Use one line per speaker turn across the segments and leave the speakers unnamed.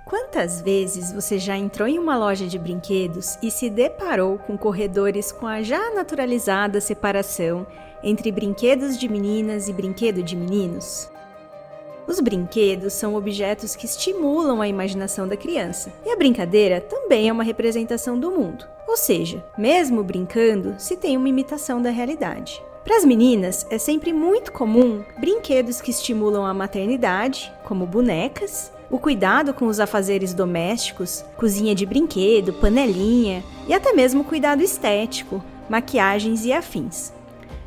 Quantas vezes você já entrou em uma loja de brinquedos e se deparou com corredores com a já naturalizada separação entre brinquedos de meninas e brinquedo de meninos? Os brinquedos são objetos que estimulam a imaginação da criança, e a brincadeira também é uma representação do mundo. Ou seja, mesmo brincando, se tem uma imitação da realidade. Para as meninas, é sempre muito comum brinquedos que estimulam a maternidade, como bonecas, o cuidado com os afazeres domésticos, cozinha de brinquedo, panelinha e até mesmo cuidado estético, maquiagens e afins.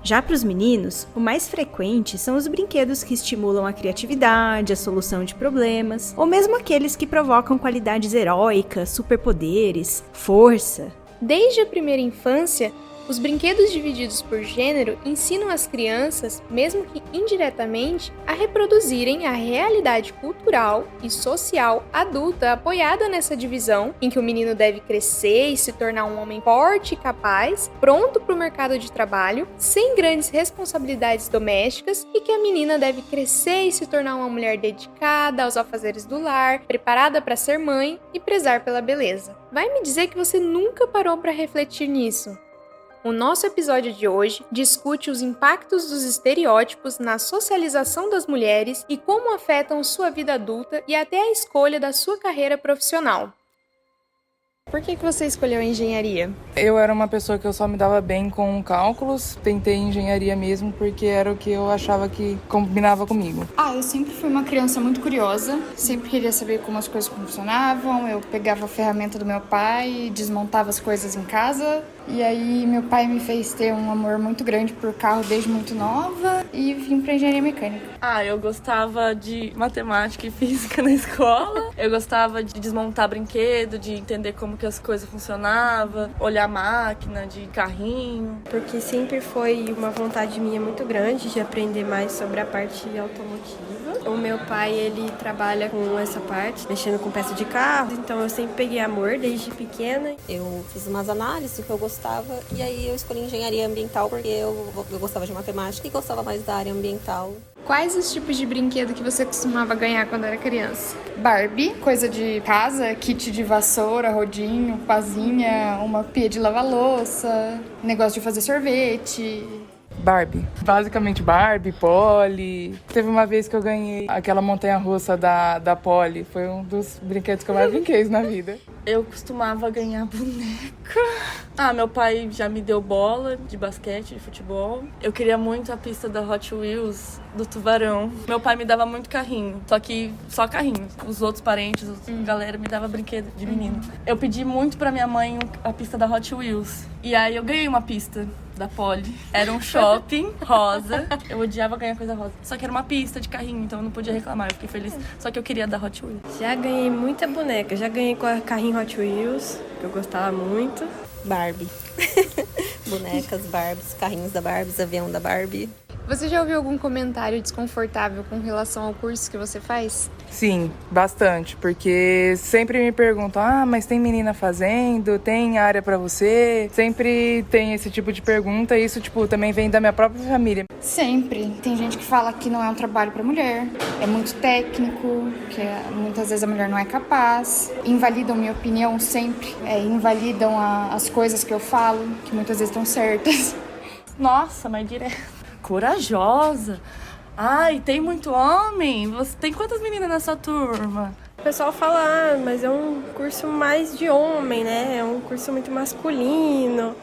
Já para os meninos, o mais frequente são os brinquedos que estimulam a criatividade, a solução de problemas, ou mesmo aqueles que provocam qualidades heróicas, superpoderes, força.
Desde a primeira infância, os brinquedos divididos por gênero ensinam as crianças, mesmo que indiretamente, a reproduzirem a realidade cultural e social adulta apoiada nessa divisão, em que o menino deve crescer e se tornar um homem forte e capaz, pronto para o mercado de trabalho, sem grandes responsabilidades domésticas, e que a menina deve crescer e se tornar uma mulher dedicada aos afazeres do lar, preparada para ser mãe e prezar pela beleza. Vai me dizer que você nunca parou para refletir nisso? O nosso episódio de hoje discute os impactos dos estereótipos na socialização das mulheres e como afetam sua vida adulta e até a escolha da sua carreira profissional. Por que você escolheu a engenharia?
Eu era uma pessoa que eu só me dava bem com cálculos, tentei engenharia mesmo porque era o que eu achava que combinava comigo.
Eu sempre fui uma criança muito curiosa, sempre queria saber como as coisas funcionavam, eu pegava a ferramenta do meu pai e desmontava as coisas em casa. E aí meu pai me fez ter um amor muito grande por carro desde muito nova e vim pra engenharia mecânica.
Eu gostava de matemática e física na escola. Eu gostava de desmontar brinquedo, de entender como que as coisas funcionavam, olhar máquina de carrinho.
Porque sempre foi uma vontade minha muito grande de aprender mais sobre a parte automotiva. O meu pai, ele trabalha com essa parte, mexendo com peça de carro, então eu sempre peguei amor desde pequena.
Eu fiz umas análises do que eu gostava e aí eu escolhi engenharia ambiental porque eu gostava de matemática e gostava mais da área ambiental.
Quais os tipos de brinquedo que você costumava ganhar quando era criança?
Barbie, coisa de casa, kit de vassoura, rodinho, pazinha, uma pia de lavar louça, negócio de fazer sorvete.
Barbie. Basicamente Barbie, Polly. Teve uma vez que eu ganhei aquela montanha-russa da Polly. Foi um dos brinquedos que eu mais brinquei na vida.
Eu costumava ganhar boneca. Meu pai já me deu bola de basquete, de futebol. Eu queria muito a pista da Hot Wheels, do Tubarão. Meu pai me dava muito carrinho, só carrinho. Os outros parentes, galera me dava brinquedo de menino. Eu pedi muito pra minha mãe a pista da Hot Wheels. E aí eu ganhei uma pista da Polly. Era um shopping rosa. Eu odiava ganhar coisa rosa. Só que era uma pista de carrinho, então eu não podia reclamar. Eu fiquei feliz. Só que eu queria da Hot Wheels.
Já ganhei muita boneca. Já ganhei com a carrinho Hot Wheels, que eu gostava muito.
Barbie. Bonecas, Barbies, carrinhos da Barbies, avião da Barbie.
Você já ouviu algum comentário desconfortável com relação ao curso que você faz?
Sim, bastante, porque sempre me perguntam, mas tem menina fazendo? Tem área pra você? Sempre tem esse tipo de pergunta e isso, também vem da minha própria família.
Sempre. Tem gente que fala que não é um trabalho pra mulher, é muito técnico, que muitas vezes a mulher não é capaz. Invalidam minha opinião sempre, invalidam as coisas que eu falo, que muitas vezes estão certas.
Nossa, mas direto. Corajosa. Tem muito homem? Você tem quantas meninas na sua turma?
O pessoal fala, mas é um curso mais de homem, né? É um curso muito masculino.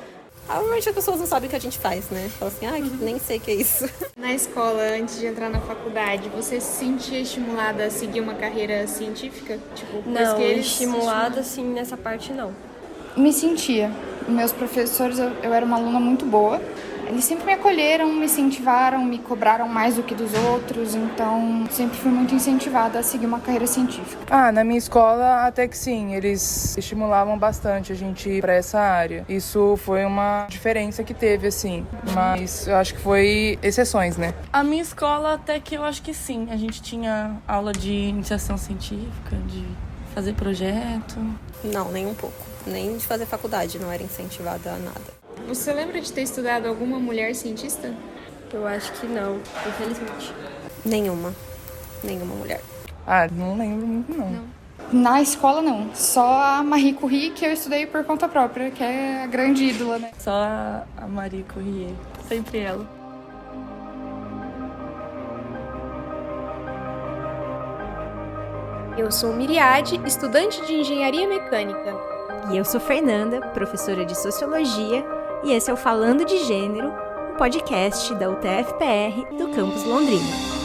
Normalmente as pessoas não sabem o que a gente faz, né? Falam assim, nem sei o que é isso.
Na escola, antes de entrar na faculdade, você se sentia estimulada a seguir uma carreira científica?
Não, estimulada assim nessa parte não.
Me sentia. Meus professores, eu era uma aluna muito boa. Eles sempre me acolheram, me incentivaram, me cobraram mais do que dos outros, então sempre fui muito incentivada a seguir uma carreira científica.
Na minha escola até que sim, eles estimulavam bastante a gente ir pra essa área. Isso foi uma diferença que teve, assim, mas eu acho que foi exceções, né?
A minha escola até que eu acho que sim, a gente tinha aula de iniciação científica, de fazer projeto.
Não, nem um pouco, nem de fazer faculdade, não era incentivada a nada.
Você lembra de ter estudado alguma mulher cientista?
Eu acho que não, infelizmente.
Nenhuma mulher.
Não lembro muito, não.
Na escola, não. Só a Marie Curie, que eu estudei por conta própria, que é a grande ídola, né?
Só a Marie Curie, sempre ela.
Eu sou Miriade, estudante de Engenharia Mecânica.
E eu sou Fernanda, professora de Sociologia, e esse é o Falando de Gênero, um podcast da UTF-PR do campus Londrina.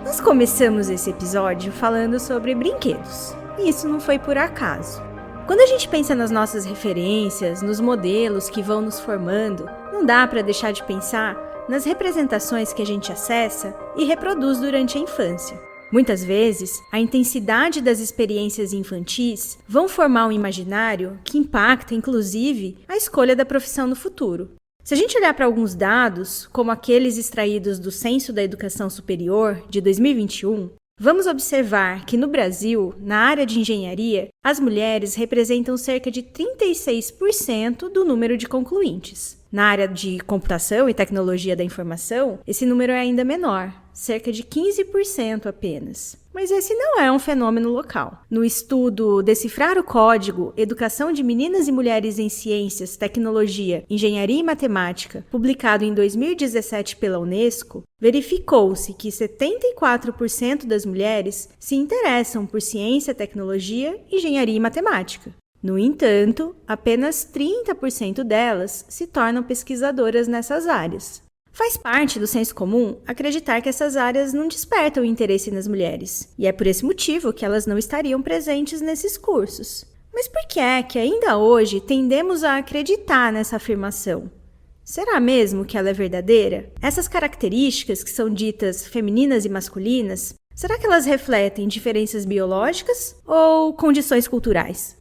Nós começamos esse episódio falando sobre brinquedos, e isso não foi por acaso. Quando a gente pensa nas nossas referências, nos modelos que vão nos formando, não dá para deixar de pensar nas representações que a gente acessa e reproduz durante a infância. Muitas vezes, a intensidade das experiências infantis vão formar um imaginário que impacta, inclusive, a escolha da profissão no futuro. Se a gente olhar para alguns dados, como aqueles extraídos do Censo da Educação Superior de 2021, vamos observar que no Brasil, na área de engenharia, as mulheres representam cerca de 36% do número de concluintes. Na área de computação e tecnologia da informação, esse número é ainda menor, cerca de 15% apenas. Mas esse não é um fenômeno local. No estudo Decifrar o Código, Educação de Meninas e Mulheres em Ciências, Tecnologia, Engenharia e Matemática, publicado em 2017 pela Unesco, verificou-se que 74% das mulheres se interessam por ciência, tecnologia, engenharia e matemática. No entanto, apenas 30% delas se tornam pesquisadoras nessas áreas. Faz parte do senso comum acreditar que essas áreas não despertam interesse nas mulheres, e é por esse motivo que elas não estariam presentes nesses cursos. Mas por que é que ainda hoje tendemos a acreditar nessa afirmação? Será mesmo que ela é verdadeira? Essas características que são ditas femininas e masculinas, será que elas refletem diferenças biológicas ou condições culturais?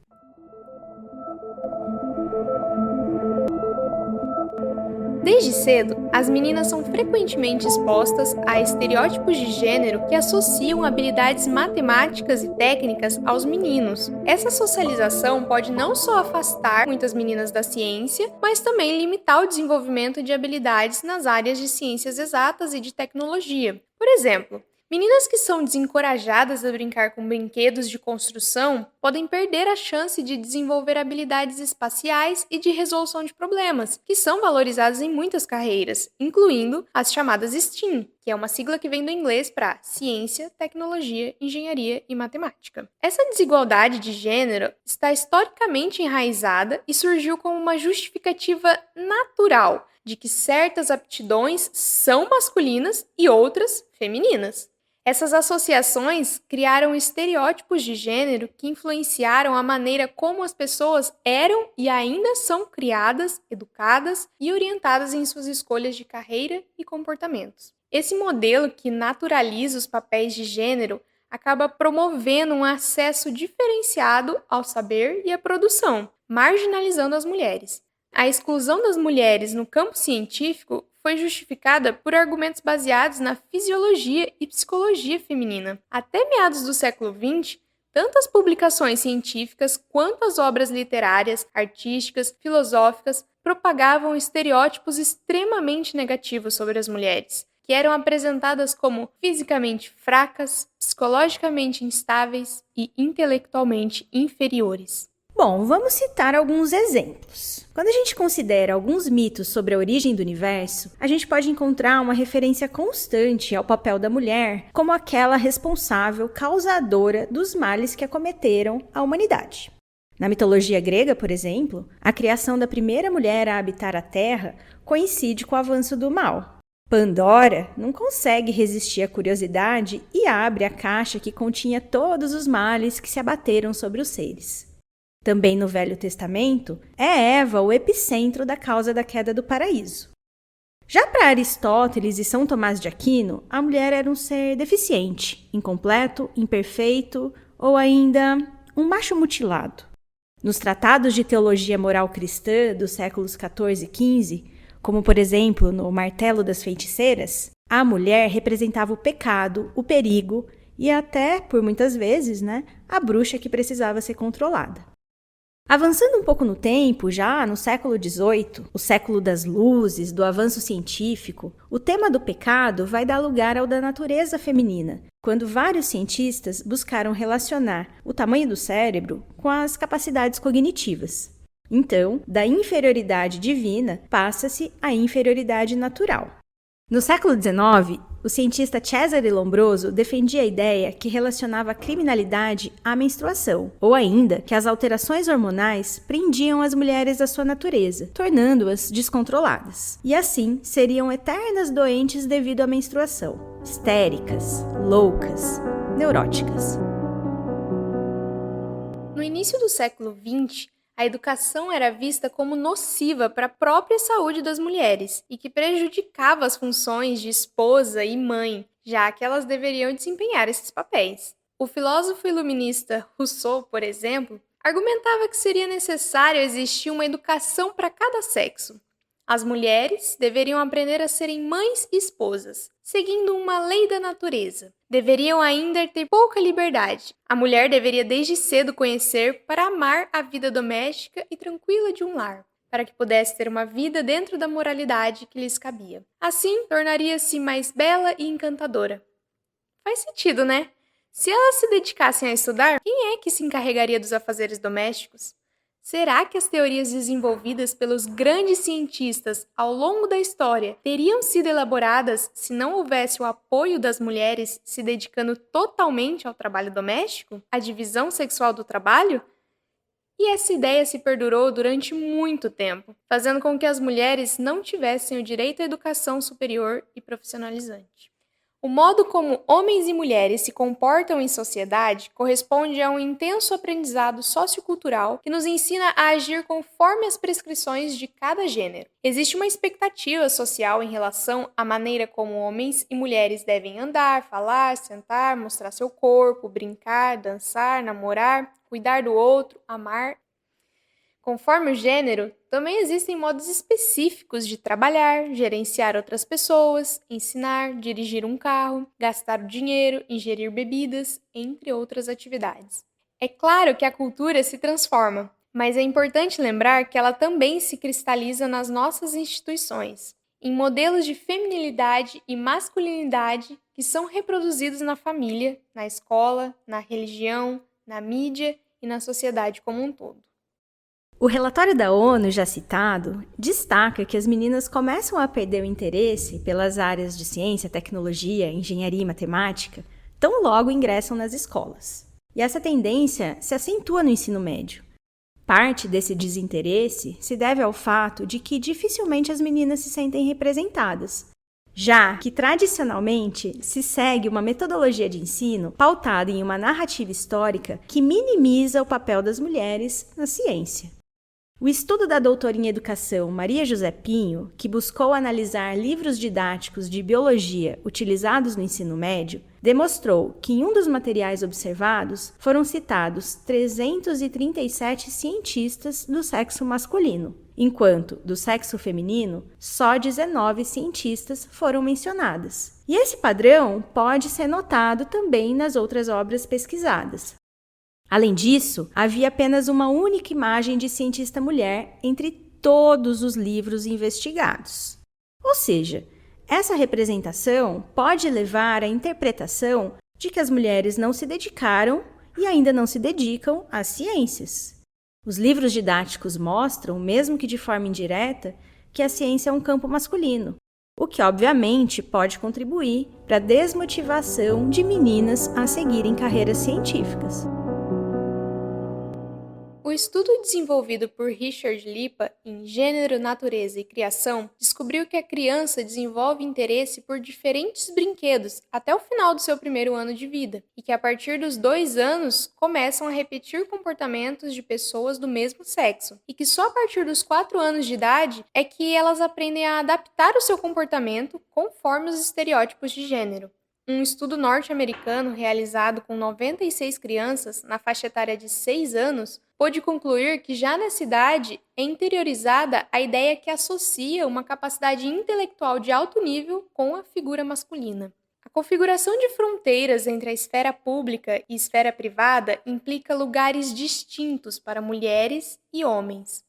Desde cedo, as meninas são frequentemente expostas a estereótipos de gênero que associam habilidades matemáticas e técnicas aos meninos. Essa socialização pode não só afastar muitas meninas da ciência, mas também limitar o desenvolvimento de habilidades nas áreas de ciências exatas e de tecnologia. Por exemplo, meninas que são desencorajadas a brincar com brinquedos de construção podem perder a chance de desenvolver habilidades espaciais e de resolução de problemas, que são valorizadas em muitas carreiras, incluindo as chamadas STEAM, que é uma sigla que vem do inglês para Ciência, Tecnologia, Engenharia e Matemática. Essa desigualdade de gênero está historicamente enraizada e surgiu como uma justificativa natural de que certas aptidões são masculinas e outras femininas. Essas associações criaram estereótipos de gênero que influenciaram a maneira como as pessoas eram e ainda são criadas, educadas e orientadas em suas escolhas de carreira e comportamentos. Esse modelo que naturaliza os papéis de gênero acaba promovendo um acesso diferenciado ao saber e à produção, marginalizando as mulheres. A exclusão das mulheres no campo científico foi justificada por argumentos baseados na fisiologia e psicologia feminina. Até meados do século XX, tanto as publicações científicas quanto as obras literárias, artísticas, filosóficas propagavam estereótipos extremamente negativos sobre as mulheres, que eram apresentadas como fisicamente fracas, psicologicamente instáveis e intelectualmente inferiores.
Bom, vamos citar alguns exemplos. Quando a gente considera alguns mitos sobre a origem do universo, a gente pode encontrar uma referência constante ao papel da mulher como aquela responsável, causadora dos males que acometeram a humanidade. Na mitologia grega, por exemplo, a criação da primeira mulher a habitar a Terra coincide com o avanço do mal. Pandora não consegue resistir à curiosidade e abre a caixa que continha todos os males que se abateram sobre os seres. Também no Velho Testamento, é Eva o epicentro da causa da queda do paraíso. Já para Aristóteles e São Tomás de Aquino, a mulher era um ser deficiente, incompleto, imperfeito ou ainda um macho mutilado. Nos tratados de teologia moral cristã dos séculos XIV e XV, como por exemplo no Martelo das Feiticeiras, a mulher representava o pecado, o perigo e até, por muitas vezes, a bruxa que precisava ser controlada. Avançando um pouco no tempo, já no século XVIII, o século das luzes, do avanço científico, o tema do pecado vai dar lugar ao da natureza feminina, quando vários cientistas buscaram relacionar o tamanho do cérebro com as capacidades cognitivas. Então, da inferioridade divina passa-se à inferioridade natural. No século XIX, o cientista Cesare Lombroso defendia a ideia que relacionava a criminalidade à menstruação, ou ainda que as alterações hormonais prendiam as mulheres à sua natureza, tornando-as descontroladas. E assim, seriam eternas doentes devido à menstruação, histéricas, loucas, neuróticas.
No início do século XX, a educação era vista como nociva para a própria saúde das mulheres e que prejudicava as funções de esposa e mãe, já que elas deveriam desempenhar esses papéis. O filósofo iluminista Rousseau, por exemplo, argumentava que seria necessário existir uma educação para cada sexo. As mulheres deveriam aprender a serem mães e esposas, seguindo uma lei da natureza. Deveriam ainda ter pouca liberdade. A mulher deveria desde cedo conhecer para amar a vida doméstica e tranquila de um lar, para que pudesse ter uma vida dentro da moralidade que lhes cabia. Assim, tornaria-se mais bela e encantadora. Faz sentido, né? Se elas se dedicassem a estudar, quem é que se encarregaria dos afazeres domésticos? Será que as teorias desenvolvidas pelos grandes cientistas ao longo da história teriam sido elaboradas se não houvesse o apoio das mulheres se dedicando totalmente ao trabalho doméstico, à divisão sexual do trabalho? E essa ideia se perdurou durante muito tempo, fazendo com que as mulheres não tivessem o direito à educação superior e profissionalizante. O modo como homens e mulheres se comportam em sociedade corresponde a um intenso aprendizado sociocultural que nos ensina a agir conforme as prescrições de cada gênero. Existe uma expectativa social em relação à maneira como homens e mulheres devem andar, falar, sentar, mostrar seu corpo, brincar, dançar, namorar, cuidar do outro, amar. Conforme o gênero, também existem modos específicos de trabalhar, gerenciar outras pessoas, ensinar, dirigir um carro, gastar o dinheiro, ingerir bebidas, entre outras atividades. É claro que a cultura se transforma, mas é importante lembrar que ela também se cristaliza nas nossas instituições, em modelos de feminilidade e masculinidade que são reproduzidos na família, na escola, na religião, na mídia e na sociedade como um todo.
O relatório da ONU, já citado, destaca que as meninas começam a perder o interesse pelas áreas de ciência, tecnologia, engenharia e matemática tão logo ingressam nas escolas. E essa tendência se acentua no ensino médio. Parte desse desinteresse se deve ao fato de que dificilmente as meninas se sentem representadas, já que tradicionalmente se segue uma metodologia de ensino pautada em uma narrativa histórica que minimiza o papel das mulheres na ciência. O estudo da doutora em educação Maria José Pinho, que buscou analisar livros didáticos de biologia utilizados no ensino médio, demonstrou que em um dos materiais observados foram citados 337 cientistas do sexo masculino, enquanto do sexo feminino só 19 cientistas foram mencionadas. E esse padrão pode ser notado também nas outras obras pesquisadas. Além disso, havia apenas uma única imagem de cientista mulher entre todos os livros investigados. Ou seja, essa representação pode levar à interpretação de que as mulheres não se dedicaram e ainda não se dedicam às ciências. Os livros didáticos mostram, mesmo que de forma indireta, que a ciência é um campo masculino, o que obviamente pode contribuir para a desmotivação de meninas a seguirem carreiras científicas.
O estudo desenvolvido por Richard Lipa em Gênero, Natureza e Criação descobriu que a criança desenvolve interesse por diferentes brinquedos até o final do seu primeiro ano de vida e que a partir dos 2 anos começam a repetir comportamentos de pessoas do mesmo sexo e que só a partir dos 4 anos de idade é que elas aprendem a adaptar o seu comportamento conforme os estereótipos de gênero. Um estudo norte-americano realizado com 96 crianças na faixa etária de 6 anos pôde concluir que já nessa idade é interiorizada a ideia que associa uma capacidade intelectual de alto nível com a figura masculina. A configuração de fronteiras entre a esfera pública e esfera privada implica lugares distintos para mulheres e homens.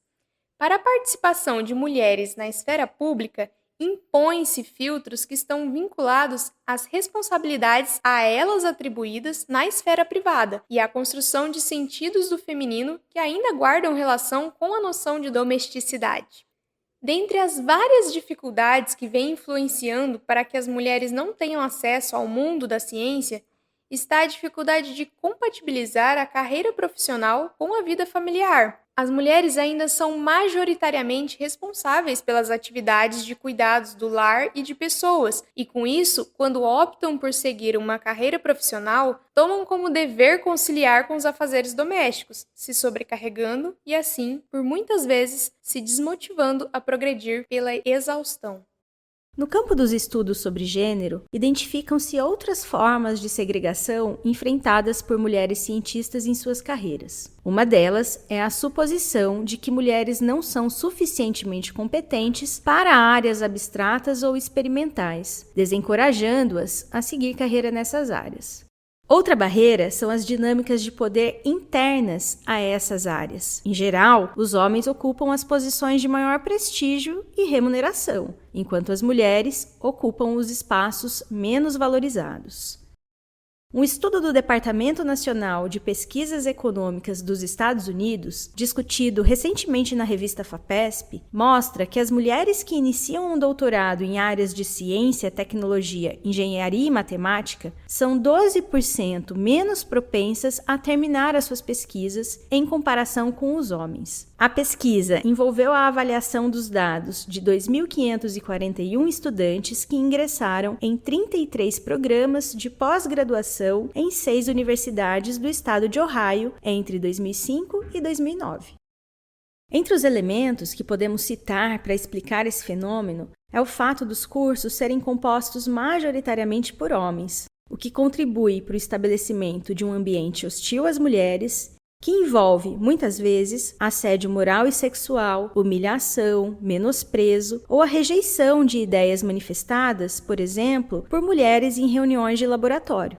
Para a participação de mulheres na esfera pública, impõem-se filtros que estão vinculados às responsabilidades a elas atribuídas na esfera privada e à construção de sentidos do feminino que ainda guardam relação com a noção de domesticidade. Dentre as várias dificuldades que vêm influenciando para que as mulheres não tenham acesso ao mundo da ciência, está a dificuldade de compatibilizar a carreira profissional com a vida familiar. As mulheres ainda são majoritariamente responsáveis pelas atividades de cuidados do lar e de pessoas, e com isso, quando optam por seguir uma carreira profissional, tomam como dever conciliar com os afazeres domésticos, se sobrecarregando e assim, por muitas vezes, se desmotivando a progredir pela exaustão.
No campo dos estudos sobre gênero, identificam-se outras formas de segregação enfrentadas por mulheres cientistas em suas carreiras. Uma delas é a suposição de que mulheres não são suficientemente competentes para áreas abstratas ou experimentais, desencorajando-as a seguir carreira nessas áreas. Outra barreira são as dinâmicas de poder internas a essas áreas. Em geral, os homens ocupam as posições de maior prestígio e remuneração, enquanto as mulheres ocupam os espaços menos valorizados. Um estudo do Departamento Nacional de Pesquisas Econômicas dos Estados Unidos, discutido recentemente na revista FAPESP, mostra que as mulheres que iniciam um doutorado em áreas de ciência, tecnologia, engenharia e matemática são 12% menos propensas a terminar as suas pesquisas em comparação com os homens. A pesquisa envolveu a avaliação dos dados de 2.541 estudantes que ingressaram em 33 programas de pós-graduação em 6 universidades do estado de Ohio entre 2005 e 2009. Entre os elementos que podemos citar para explicar esse fenômeno é o fato dos cursos serem compostos majoritariamente por homens, o que contribui para o estabelecimento de um ambiente hostil às mulheres, que envolve, muitas vezes, assédio moral e sexual, humilhação, menosprezo ou a rejeição de ideias manifestadas, por exemplo, por mulheres em reuniões de laboratório.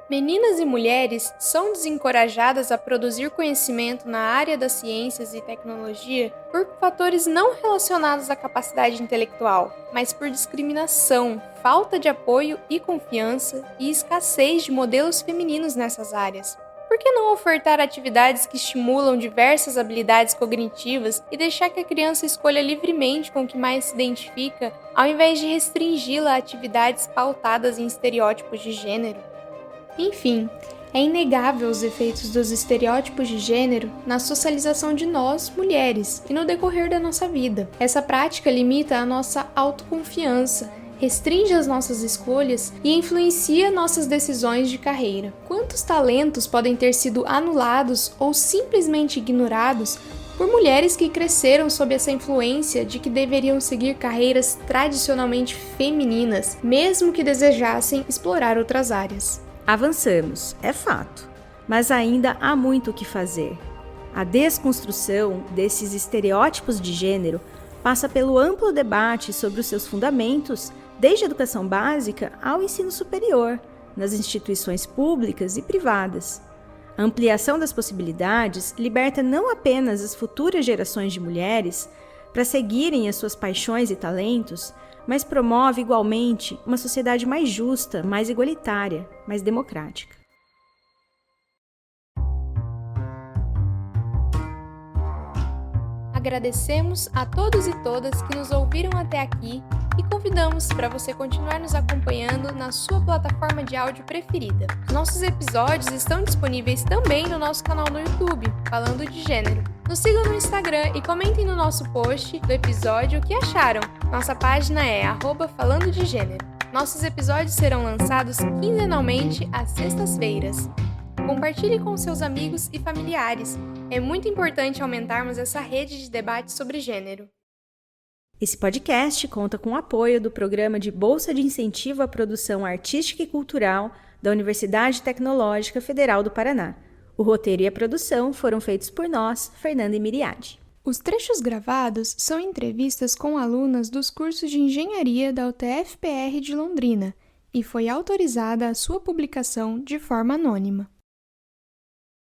Meninas e mulheres são desencorajadas a produzir conhecimento na área das ciências e tecnologia por fatores não relacionados à capacidade intelectual, mas por discriminação, falta de apoio e confiança e escassez de modelos femininos nessas áreas. Por que não ofertar atividades que estimulam diversas habilidades cognitivas e deixar que a criança escolha livremente com o que mais se identifica, ao invés de restringi-la a atividades pautadas em estereótipos de gênero? Enfim, é inegável os efeitos dos estereótipos de gênero na socialização de nós, mulheres, e no decorrer da nossa vida. Essa prática limita a nossa autoconfiança, restringe as nossas escolhas e influencia nossas decisões de carreira. Quantos talentos podem ter sido anulados ou simplesmente ignorados por mulheres que cresceram sob essa influência de que deveriam seguir carreiras tradicionalmente femininas, mesmo que desejassem explorar outras áreas?
Avançamos, é fato, mas ainda há muito o que fazer. A desconstrução desses estereótipos de gênero passa pelo amplo debate sobre os seus fundamentos, desde a educação básica ao ensino superior, nas instituições públicas e privadas. A ampliação das possibilidades liberta não apenas as futuras gerações de mulheres para seguirem as suas paixões e talentos, mas promove igualmente uma sociedade mais justa, mais igualitária, mais democrática.
Agradecemos a todos e todas que nos ouviram até aqui e convidamos para você continuar nos acompanhando na sua plataforma de áudio preferida. Nossos episódios estão disponíveis também no nosso canal no YouTube, Falando de Gênero. Nos sigam no Instagram e comentem no nosso post do episódio o que acharam. Nossa página é @falandodegênero. Nossos episódios serão lançados quinzenalmente às sextas-feiras. Compartilhe com seus amigos e familiares. É muito importante aumentarmos essa rede de debate sobre gênero.
Esse podcast conta com o apoio do Programa de Bolsa de Incentivo à Produção Artística e Cultural da Universidade Tecnológica Federal do Paraná. O roteiro e a produção foram feitos por nós, Fernanda e Miriade.
Os trechos gravados são entrevistas com alunas dos cursos de Engenharia da UTF-PR de Londrina e foi autorizada a sua publicação de forma anônima.